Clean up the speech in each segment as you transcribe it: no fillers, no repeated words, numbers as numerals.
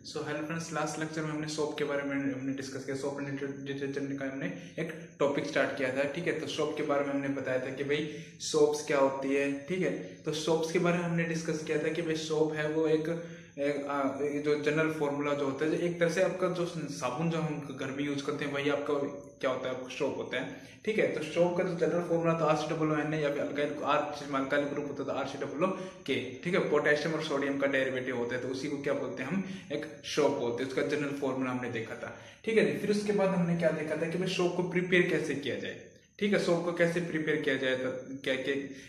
So hello friends, last lecture में हमने soap के बारे में हमने डिस्कस किया। सोप एंड डिटर्जेंट का हमने एक टॉपिक स्टार्ट किया था। ठीक है, तो सोप के बारे में हमने बताया था कि भाई सोप्स क्या होती है। ठीक है, तो सोप्स के बारे में हमने डिस्कस किया था कि भाई सोप है वो एक जो जनरल फॉर्मूला जो होता है, एक तरह से आपका जो साबुन जो हम घर में यूज करते हैं वही आपका क्या होता है, आपका सोप होता है। ठीक है, तो सोप का जो जनरल फॉर्मूला तो RCOO या फिर अल्काइल ग्रुप होता है RCOO। ठीक है, पोटेशियम और सोडियम का डेरिवेटिव होता है, तो उसी को क्या बोलते हैं हम, एक सोप बोलते हैं। उसका जनरल फॉर्मूला हमने देखा था। ठीक है, फिर उसके बाद हमने क्या देखा था कि भाई सोप को प्रिपेयर कैसे किया जाए। ठीक है, सोप को कैसे प्रिपेयर किया जाए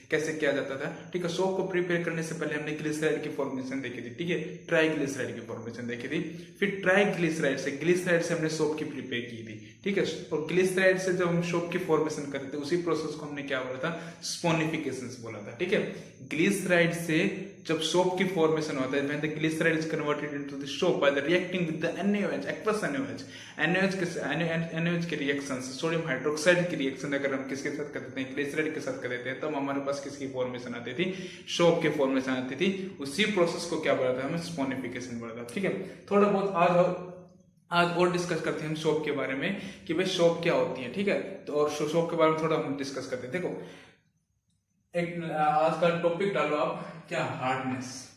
कैसे किया जाता था। ठीक है, सोप को प्रिपेयर करने से पहले हमने ग्लिसराइड की फॉर्मेशन देखी थी। ठीक है, ट्राइग्लिसराइड की फॉर्मेशन देखी थी। फिर ट्राइग्लिसराइड से हमने सोप की प्रिपेयर की थी। ठीक है, और ग्लिसराइड से जब हम सोप की फॉर्मेशन करते थे उसी प्रोसेस को हमने क्या बोला था, स्पोनिफिकेशन बोला था। ठीक है, ग्लिसराइड से जब सोप की फॉर्मेशन होता है, when the glyceride is converted into the soap by the reacting with the NaOH, aqueous NaOH के रिएक्शन से, सोडियम हाइड्रोक्साइड की रिएक्शन अगर हम किसके साथ कर देते हैं, ग्लिसराइड के साथ कर देते हैं, तब हमारे पास किसकी फॉर्मेशन आती थी, सोप की फॉर्मेशन आती थी। उसी प्रोसेस को क्या बोला था, हमें स्पोनिफिकेशन बोला था। ठीक है, थोड़ा बहुत आज और डिस्कस करते हैं हम सोप के बारे में कि भाई सोप क्या होती है। ठीक है, तो और सोप के बारे में थोड़ा हम डिस्कस करते हैं। देखो, एक आज का टॉपिक डालो आप, क्या, हार्डनेस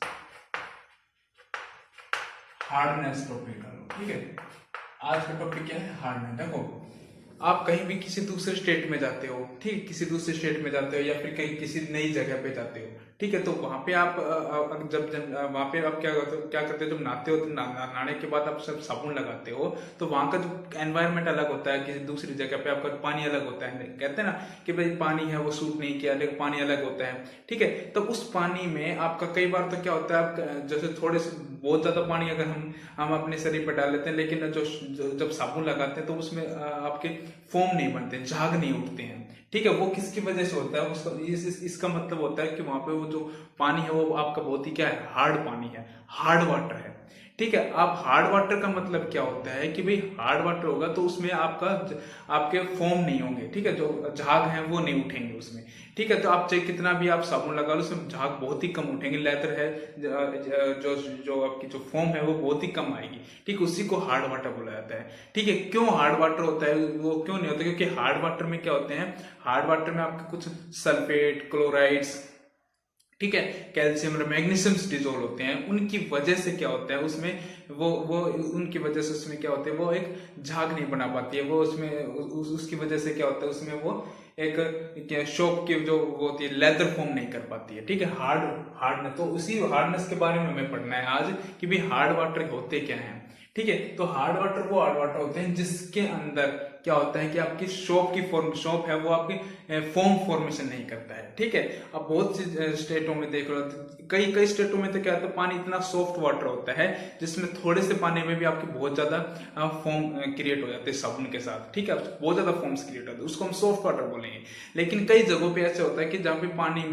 टॉपिक डालो। ठीक है, आज का टॉपिक क्या है, हार्डनेस। देखो, आप कहीं भी किसी दूसरे स्टेट में जाते हो, ठीक, किसी दूसरे स्टेट में जाते हो या फिर कहीं किसी नई जगह पे जाते हो। ठीक है, तो वहां पे आप जब वहां पे आप क्या करते हो, जब नहाते हो तो नहाने के बाद आप सब साबुन लगाते हो, तो वहां का जो एनवायरनमेंट अलग होता है, किसी दूसरी जगह पे आपका पानी अलग होता है। कहते हैं ना कि भाई पानी है वो सूट नहीं किया, लेकिन पानी अलग होता है। ठीक है, तो उस पानी में आपका कई बार तो क्या होता है, आप जैसे थोड़े से बहुत ज्यादा पानी अगर हम अपने शरीर पर डाल लेते हैं, लेकिन जब साबुन लगाते हैं तो उसमें आपके फोम नहीं बनते, झाग नहीं उठते हैं। ठीक है, वो किसकी वजह से होता है, उसका इसका मतलब होता है कि वहां पे वो जो पानी है वो आपका बहुत ही क्या है, हार्ड पानी है, हार्ड वाटर है। ठीक है, आप हार्ड वाटर का मतलब क्या होता है कि भाई हार्ड वाटर होगा तो उसमें आपके फोम नहीं होंगे। ठीक है, जो झाग है वो नहीं उठेंगे उसमें। ठीक है, तो आप चाहे कितना भी आप साबुन लगा लो, उसमें झाग बहुत ही कम उठेंगे। लेदर है जो जो आपकी जो फोम है वो बहुत ही कम आएगी। ठीक, उसी को हार्ड वाटर बोला जाता है। ठीक है, क्यों हार्ड वाटर होता है, वो क्यों नहीं होता, क्योंकि हार्ड वाटर में क्या होते हैं, हार्ड वाटर में आपके कुछ सल्फेट, क्लोराइड्स, ठीक है, कैल्शियम और मैग्नीशियम डिजोल्व होते हैं। उनकी वजह से क्या होता है उसमें, वो उनकी वजह से उसमें क्या होता है, वो एक झाग नहीं बना पाती है। वो उसमें उसकी वजह से क्या होता है, उसमें वो एक शोप की जो वो होती है, लेदर फॉर्म नहीं कर पाती है। ठीक है, हार्डनेस, तो उसी हार्डनेस के बारे में हमें पढ़ना है आज कि भाई हार्ड वाटर होते क्या हैं। ठीक है, तो हार्ड वाटर वो हार्ड वाटर होते हैं जिसके अंदर क्या होता है कि आपकी शॉप है वो आपकी फोम फॉर्मेशन नहीं करता है। ठीक है, अब बहुत सी स्टेटों में देख लो, कई कई स्टेटों में तो क्या होता है, पानी इतना सॉफ्ट वाटर होता है जिसमें थोड़े से पानी में भी आपकी बहुत ज्यादा फोम क्रिएट हो जाते हैं साबुन के साथ। ठीक है, बहुत ज्यादा फोम्स क्रिएट होते हैं, उसको हम सॉफ्ट वाटर बोलेंगे। लेकिन कई जगहों पे ऐसे होता है कि जहाँ पे पानी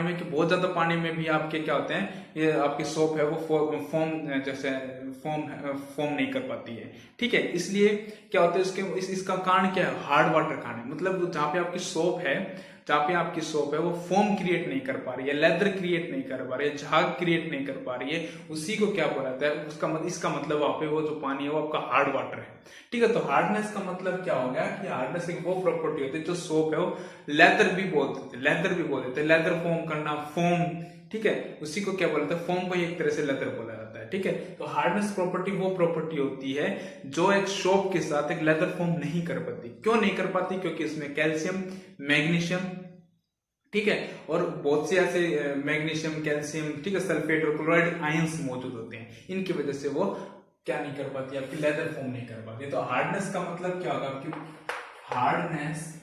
में कि बहुत ज्यादा पानी में भी आपके क्या होते हैं, ये आपकी सोप है वो फॉर्म नहीं कर पाती है। ठीक है, इसलिए क्या होता है, इसका कारण क्या है, हार्ड वाटर कारण है। मतलब जहाँ पे आपकी सोप है वो फोम क्रिएट नहीं कर पा रही है, लेदर क्रिएट नहीं कर पा रही है, झाग क्रिएट नहीं कर पा रही है, उसी को क्या बोला जाता है, इसका मतलब वहां पे वो जो पानी है वो आपका हार्ड वाटर है। ठीक है, तो हार्डनेस का मतलब क्या हो गया कि हार्डनेस एक वो प्रॉपर्टी होती है, जो सोप है वो लेदर भी बोल देते, लेदर फॉर्म करना, फोम। ठीक है, उसी को क्या बोलते हैं, फोम को एक तरह से लेदर बोला जाता है। ठीक है, तो हार्डनेस प्रॉपर्टी वो प्रॉपर्टी होती है जो एक सोप के साथ एक लेदर फॉर्म नहीं कर पाती। क्यों नहीं कर पाती, क्योंकि इसमें कैल्शियम, मैग्नीशियम, ठीक है, और बहुत से ऐसे मैग्नीशियम, कैल्शियम, ठीक है, सल्फेट और क्लोराइड आयंस मौजूद होते हैं। इनकी वजह से वो क्या नहीं कर पाती, आपकी लेदर फॉर्म नहीं कर पाती। तो हार्डनेस का मतलब क्या होगा, आपकी हार्डनेस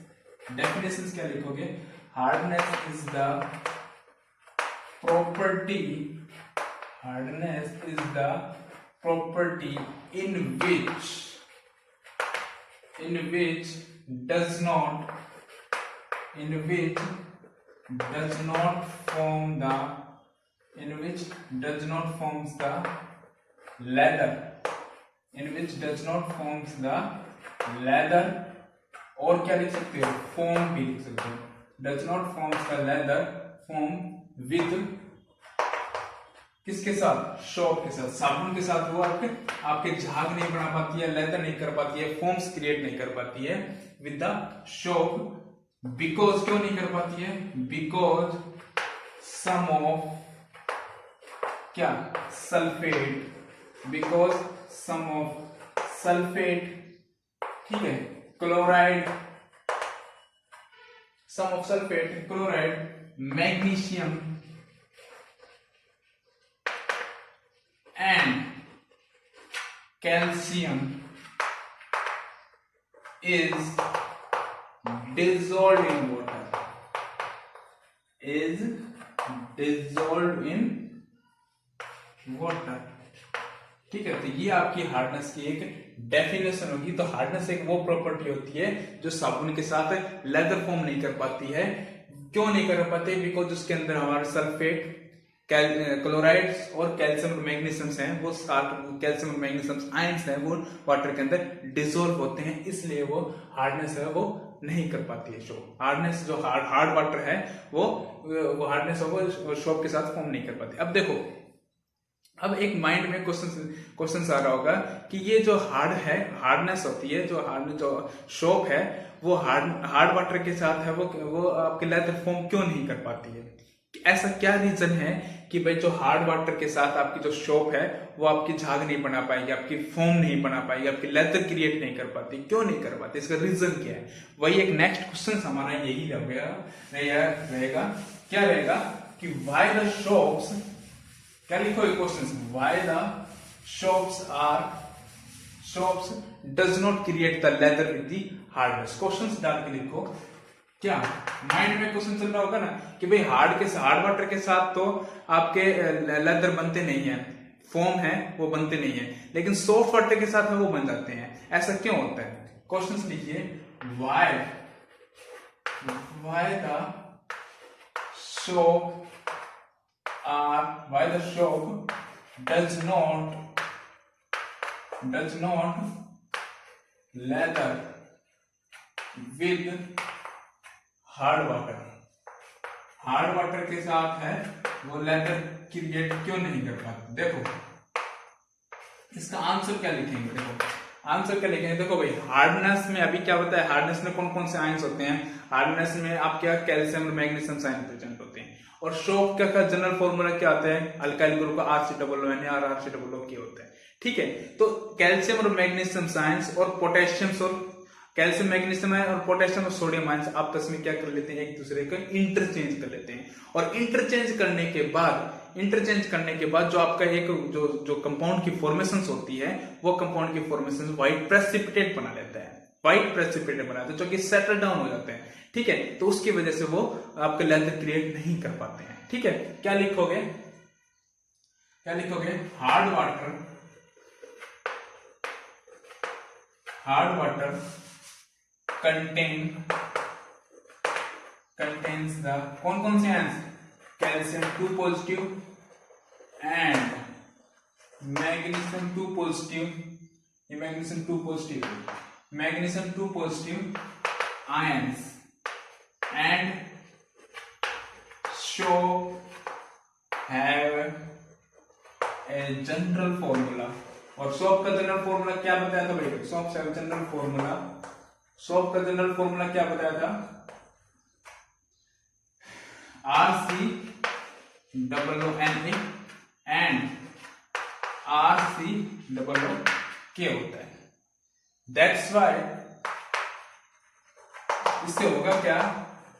डेफिनेशन क्या लिखोगे, hardness is the property hardness is the property in which does not form the leather, और क्या लिख सकते हो, फोम भी लिख सकते हो, does not forms the leather foam with किसके साथ? सोप के साथ। साबुन के साथ वो आपके झाग नहीं बना पाती है, लेदर नहीं कर पाती है, फोम्स क्रिएट नहीं कर पाती है विद द सोप। बिकॉज क्यों नहीं कर पाती है? बिकॉज सम ऑफ क्या? Sulphate. Because some of sulphate, ठीक है, chloride, some of sulphate, chloride, magnesium and calcium is dissolved in water, is dissolved in water, ठीक है। तो ये आपकी हार्डनेस की एक डेफिनेशन होगी। तो हार्डनेस एक वो प्रॉपर्टी होती है जो साबुन के साथ लेदर फॉर्म नहीं कर पाती है। क्यों नहीं कर पाती? बिकॉज उसके अंदर हमारे सल्फेट, क्लोराइड्स और कैल्शियम और मैग्नीशियम्स हैं, वो कैल्शियम और मैग्नीशियम आयंस हैं, वो वाटर के अंदर डिसोल्व होते हैं, इसलिए वो हार्डनेस है वो नहीं कर पाती है। शोप हार्डनेस जो हार्ड वाटर है वो हार्डनेस है वो शोप के साथ फॉर्म नहीं कर पाती। अब देखो, अब एक माइंड में क्वेश्चन आ रहा होगा कि ये जो हार्डनेस होती है, जो शोप है वो हार्ड वाटर के साथ है, वो आपके लेदर फॉर्म क्यों नहीं कर पाती है? ऐसा क्या रीजन है कि भाई जो हार्ड वाटर के साथ आपकी जो सोप है वो आपकी झाग नहीं बना पाएगी, आपकी फोम नहीं बना पाएगी, आपकी लेदर क्रिएट नहीं कर पाती? क्यों नहीं कर पाती? इसका रीजन क्या है? वही एक नेक्स्ट क्वेश्चन हमारा यही रहेगा। क्या रहेगा कि व्हाई द सोप्स, क्या लिखो question, why the soaps does not create the lather with the hardness. Question डाल के लिखो। क्या माइंड में क्वेश्चन चल रहा होगा ना कि भाई हार्ड वाटर के साथ तो आपके लेदर बनते नहीं है, फोम है वो बनते नहीं है, लेकिन सॉफ्ट वाटर के साथ में वो बन जाते हैं। ऐसा क्यों होता है? क्वेश्चन लिखिए, why the soap does not lather with hard water के साथ है वो लेदर क्रिएट क्यों नहीं कर पाते? देखो इसका आंसर क्या लिखेंगे? देखो भाई, हार्डनेस में अभी क्या होता है, हार्डनेस में कौन कौन से आयंस होते हैं? हार्डनेस में आप क्या कैल्शियम और मैग्नीशियम आयन प्रेजेंट होते हैं। और सोप का जनरल फॉर्मूला क्या होता है? अल्काइल ग्रुप का RCOO या RCOO होता है, ठीक है। तो कैल्शियम और मैग्नीशियम आयंस और पोटेशियम और कैल्शियम मैग्नीशियम है और पोटेशियम और सोडियम आयंस आपस में क्या कर लेते हैं? एक दूसरे को इंटरचेंज कर लेते हैं। और इंटरचेंज करने के बाद जो आपका एक जो कंपाउंड की फॉर्मेशन होती है, वो कंपाउंड की फॉर्मेशन व्हाइट प्रेसिपिटेट बना लेता है, जो कि सेटल डाउन हो जाते हैं, ठीक है। तो उसकी वजह से वो आपके लेदर क्रिएट नहीं कर पाते हैं, ठीक है। क्या लिखोगे? हार्ड वाटर contains the कौन से ions? Calcium 2 positive and magnesium 2 positive, ये magnesium 2 positive ions and soap have a general formula. और सोप का जनरल फॉर्मूला क्या बताया था भाई? सोप का जनरल फॉर्मूला क्या बताया था? RCOONA एंड RCOOK होता है। दैट्स वाई इससे होगा क्या?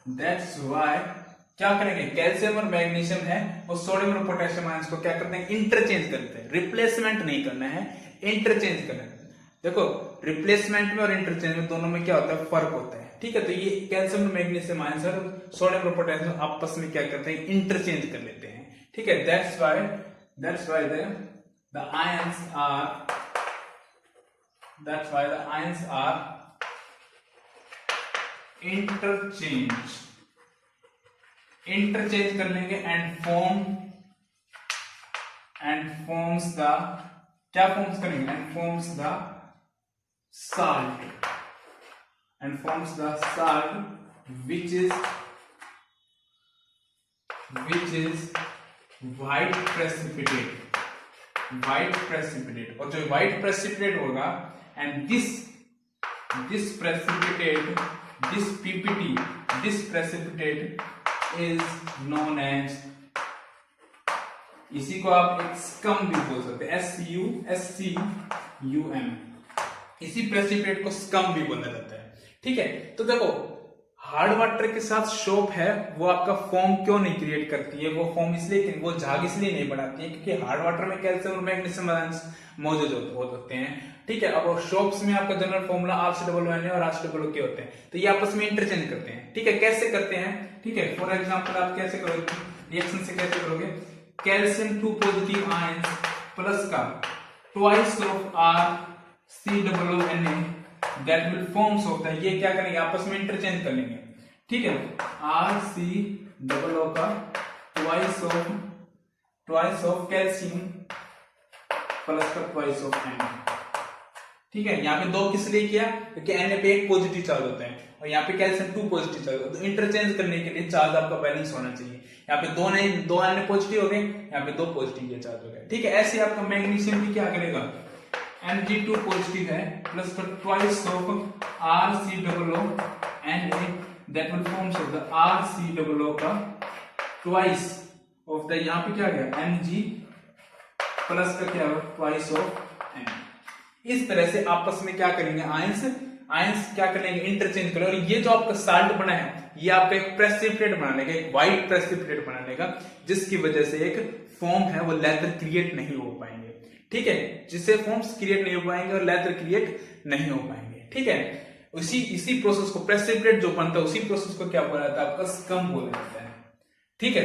दैट्स वाई क्या करेंगे? कैल्शियम और मैग्नीशियम है वो सोडियम और पोटेशियम आयंस को क्या करते हैं? इंटरचेंज करते हैं। रिप्लेसमेंट नहीं करना है, इंटरचेंज करना है। देखो रिप्लेसमेंट में और इंटरचेंज में दोनों में क्या होता है? फर्क होता है, ठीक है। तो ये कैल्शियम और मैग्नीशियम आयंस और सोडियम और पोटेशियम आपस में क्या करते हैं? इंटरचेंज कर लेते हैं, ठीक है। That's why the ions are interchange कर लेंगे एंड फॉर्म्स द क्या फॉर्म्स करेंगे? And forms the salt which is white precipitate, white precipitate, और जो व्हाइट प्रेसिपिटेट होगा and this precipitate, this PPT, this precipitate is known as, इसी को आप एक स्कम भी बोल सकते हैं, SCUM, इसी प्रेसिपिटेट को स्कम भी बोला जाता है। ठीक है, तो देखो हार्ड वाटर के साथ सोप है वो आपका फोम क्यों नहीं क्रिएट करती है, वो फोम इसलिए, वो झाग इसलिए नहीं बनाती है क्योंकि हार्ड वाटर में कैल्शियम और मैग्नीशियम आयंस मौजूद होते हैं। ठीक है, अब सोप्स में आपका जनरल फॉर्मूला RCOO और RCOO होते हैं, तो ये आपस में इंटरचेंज करते हैं। ठीक है, कैसे करते हैं, ठीक है, फॉर एग्जाम्पल आप कैसे करोगे, रिएक्शन से कैसे करोगे, कैल्शियम 2 पॉजिटिव आयंस प्लस का twice of RCOONA that will forms होता है, ये क्या करेंगे आपस में इंटरचेंज कर लेंगे। ठीक है, RCOO का ट्वाइस ऑफ कैल्शियम प्लस का ट्वाइस ऑफ Na। ठीक है, यहाँ पे 2 किस लिए किया, क्योंकि Na पे 1 पॉजिटिव चार्ज होता है और यहाँ पे कैल्शियम 2 पॉजिटिव चार्ज होता है, तो इंटरचेंज करने के लिए चार्ज आपका बैलेंस होना चाहिए। यहाँ पे 2 Na पॉजिटिव हो गए, यहाँ पे 2 पॉजिटिव ये चार्ज हो गए। ठीक है, ऐसे आपका मैग्नीशियम भी क्या करेगा, Mg2 पॉजिटिव है प्लस का twice of RCOO Na that will forms of the RCOO का ट्वाइस ऑफ द, यहाँ पे क्या गया Mg प्लस का क्या होगा ट्वाइस ऑफ N। इस तरह से आपस में क्या करेंगे, आयंस क्या करेंगे, इंटरचेंज करेंगे। और ये जो आपका साल्ट बना है ये आपका एक प्रेसिपिटेट बनाने का, एक व्हाइट प्रेसिपिटेट बनाने का, जिसकी वजह से एक फॉर्म है वो लेदर क्रिएट नहीं हो पाएंगे। ठीक है, जिससे फॉर्म्स क्रिएट नहीं हो पाएंगे और लेदर क्रिएट नहीं हो पाएंगे। ठीक है, इसी प्रोसेस को, प्रेसिपिटेट जो बनता है उसी प्रोसेस को क्या बोला जाता है, आपका स्कम बोला जाता है। ठीक है,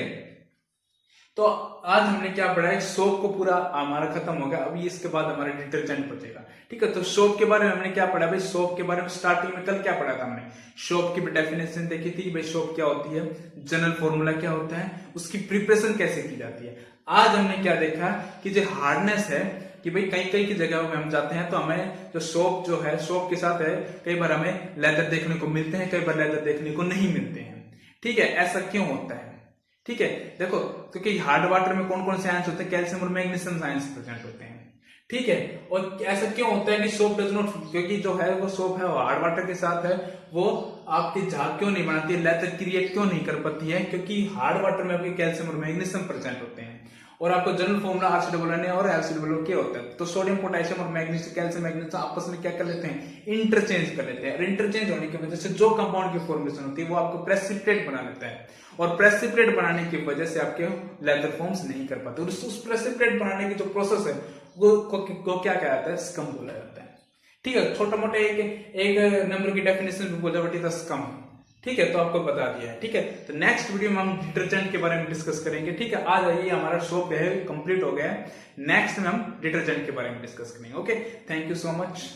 तो आज हमने क्या पढ़ा है, सोप को पूरा हमारा खत्म हो गया, अभी इसके बाद हमारा डिटर्जेंट बचेगा। ठीक है, तो सोप के बारे में हमने क्या पढ़ा भाई, सोप के बारे में स्टार्टिंग में कल क्या पढ़ा था हमने, सोप की डेफिनेशन देखी थी भाई, सोप क्या होती है, जनरल फॉर्मूला क्या होता है, उसकी प्रिपरेशन कैसे की जाती है। आज हमने क्या देखा कि जो हार्डनेस है, कि भाई कई की जगहों में हम जाते हैं तो हमें जो सोप जो है, सोप के साथ है कई बार हमें लेदर देखने को मिलते हैं, कई बार लेदर देखने को नहीं मिलते हैं। ठीक है, ऐसा क्यों होता है। ठीक है, देखो क्योंकि हार्ड वाटर में कौन कौन से आयंस होते हैं, कैल्शियम और मैग्नीशियम आयंस प्रेजेंट होते हैं। ठीक है, और ऐसा क्यों होता है कि सोप डज नॉट, क्योंकि जो है वो सोप है वो हार्ड वाटर के साथ है, वो आपकी झाग क्यों नहीं बनाती है, लेदर क्रिएट क्यों नहीं कर पाती है, क्योंकि हार्ड वाटर में आपके कैल्शियम और मैग्नीशियम प्रेजेंट होते हैं। और आपको जनरल फॉर्मूला RCOO और RCOO होता है, तो सोडियम पोटेशियम और मैग्नीशियम, कैल्शियम मैग्नीशियम आपस में क्या कर लेते हैं, इंटरचेंज कर लेते हैं। और इंटरचेंज होने की वजह से जो कंपाउंड की फॉर्मेशन होती है वो आपको प्रेसिपिटेट बना लेता है, और प्रेसिपिटेट बनाने की वजह से आपके लेदर फॉर्म्स नहीं कर पाते। और उस प्रेसिपिटेट बनाने की जो प्रोसेस है वो क्या कहलाता है, स्कम बोला जाता है। ठीक है, छोटा मोटा एक नंबर की डेफिनेशन भी बोला जाती है स्कम। ठीक है, तो आपको बता दिया है। ठीक है, तो नेक्स्ट वीडियो में हम डिटर्जेंट के बारे में डिस्कस करेंगे। ठीक है, आज ये हमारा सोप है कंप्लीट हो गया है, नेक्स्ट में हम डिटर्जेंट के बारे में डिस्कस करेंगे। Okay, thank you so much.